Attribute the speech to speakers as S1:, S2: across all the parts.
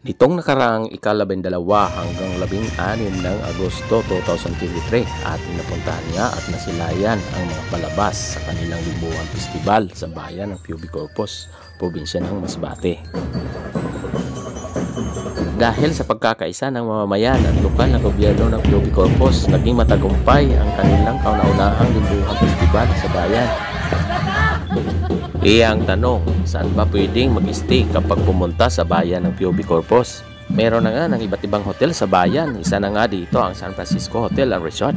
S1: Nitong nakaraang ika-12 hanggang 16 ng Agosto 2023, ating napuntahan nga at nasilayan ang mga palabas sa kanilang libuang festival sa bayan ng Pubi Corpus, probinsya ng Masbate. Dahil sa pagkakaisa ng mamamayan at lokal na gobyerno ng Pubi Corpus, naging matagumpay ang kanilang kauna-unahang libuang festival sa bayan. Ang tanong, saan ba pwedeng mag-stay kapag pumunta sa bayan ng Pubi Corpus? Meron na nga ng iba't ibang hotel sa bayan. Isa na nga dito ang San Francisco Hotel and Resort.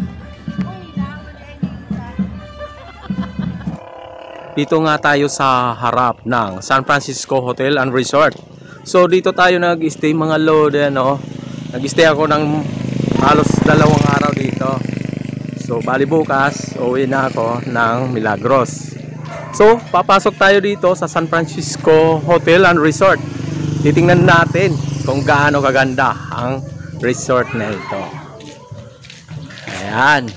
S1: Dito nga tayo sa harap ng San Francisco Hotel and Resort. So dito tayo nag-stay mga lord, ano? Nag-stay ako ng halos 2 araw dito. So bali bukas, uwi na ako ng Milagros. So, papasok tayo dito sa San Francisco Hotel and Resort. Titingnan natin kung gaano kaganda ang resort na ito. Ayan.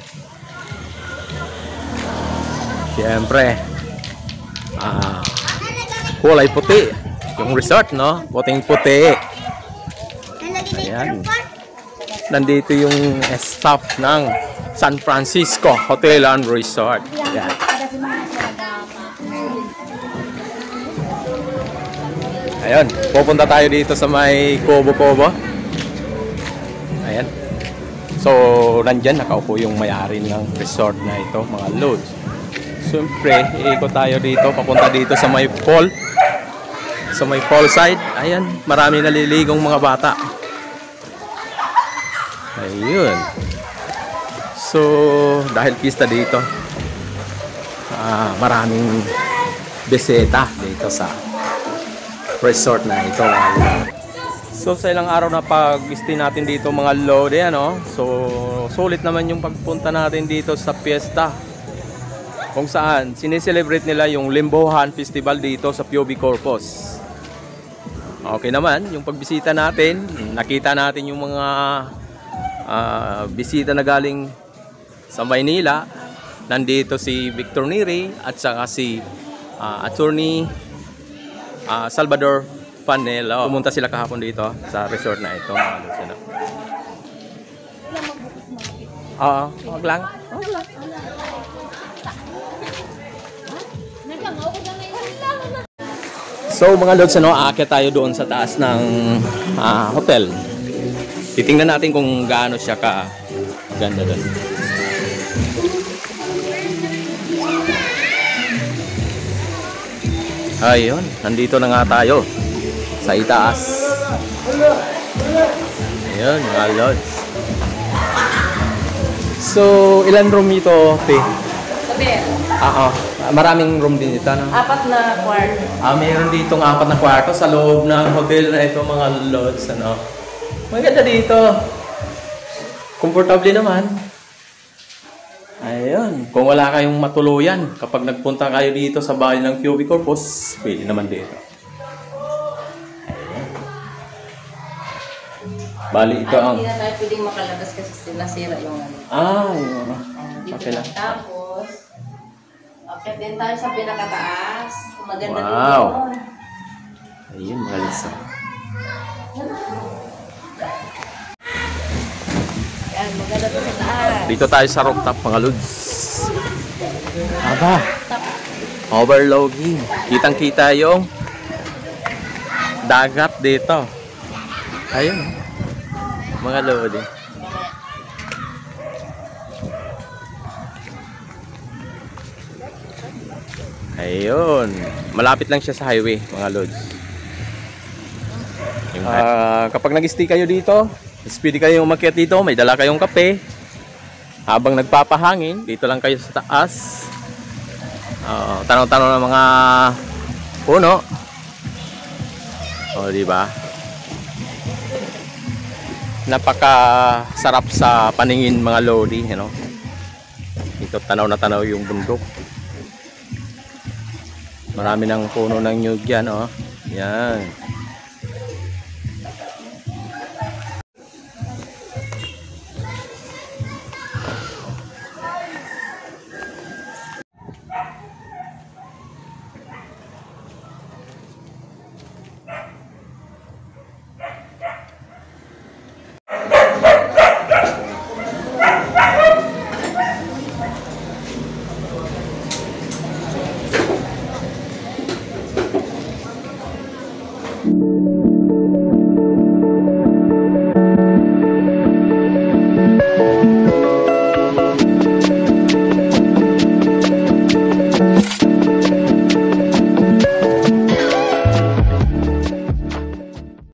S1: Siyempre, kulay puti yung resort, no? Puting-puti. Ayan. Nandito yung staff ng San Francisco Hotel and Resort. Ayan. Ayun, pupunta tayo dito sa may Kubo-Kubo. Ayan. So, nandyan, nakaupo yung may-ari ng resort na ito, mga loads. Siyempre, iikot tayo dito, papunta dito sa may pool. Sa may pool side. Ayan, marami naliligong mga bata. Ayun. So, dahil pista dito, maraming bisita dito sa resort na ito. So sa ilang araw na pag-stay natin dito mga lord, ano? So sulit naman yung pagpunta natin dito sa piyesta kung saan sineselebrate nila yung Limbohan Festival dito sa Pubi Corpus. Okay naman yung pagbisita natin, nakita natin yung mga bisita na galing sa Maynila. Nandito si Victor Neri at saka si attorney Salvador Fanelo. Pumunta sila kahapon dito sa resort na ito. Oo, wag lang. So mga lods, ano, aakyat tayo doon sa taas ng hotel. Titingnan natin kung gaano siya ka ganda doon. Ayun, nandito na nga tayo sa itaas. Ayun, mga lods. So, ilan room ito, te? Maraming room din ito, no?
S2: 4 na kwarto.
S1: Mayroon ditong 4 na kwarto sa loob ng hotel na ito, mga lods, ano? Maganda dito. Komportable naman. Ayun, kung wala kayong matuluyan kapag nagpunta kayo dito sa bahay ng Pubi Corpus, pwede naman dito. Ayun. Bali ito ang...
S2: Hindi na tayo pwedeng makalabas kasi nasira yung ano.
S1: Yun.
S2: Dito
S1: Okay lang.
S2: Tapos, okay din tayo sa pinakataas. Maganda din
S1: Wow.
S2: yun.
S1: Ayun, malisa.
S2: Yan, maganda din sa taas.
S1: Dito tayo sa rooftop, mga lods. Aba, overlooking. Kitang-kita yung dagat dito. Ayun, mga lodi. Ayun, malapit lang siya sa highway, mga lods. Kapag nag-stay kayo dito, pwede kayong umakyat dito, may dala kayong kape. Habang nagpapahangin, dito lang kayo sa taas. Tanong-tanong ng mga puno. O, di ba? Napaka-sarap sa paningin, mga lodi, you know? Dito tanaw na tanaw yung bundok. Marami ng puno ng nyug yan, oh. Yan.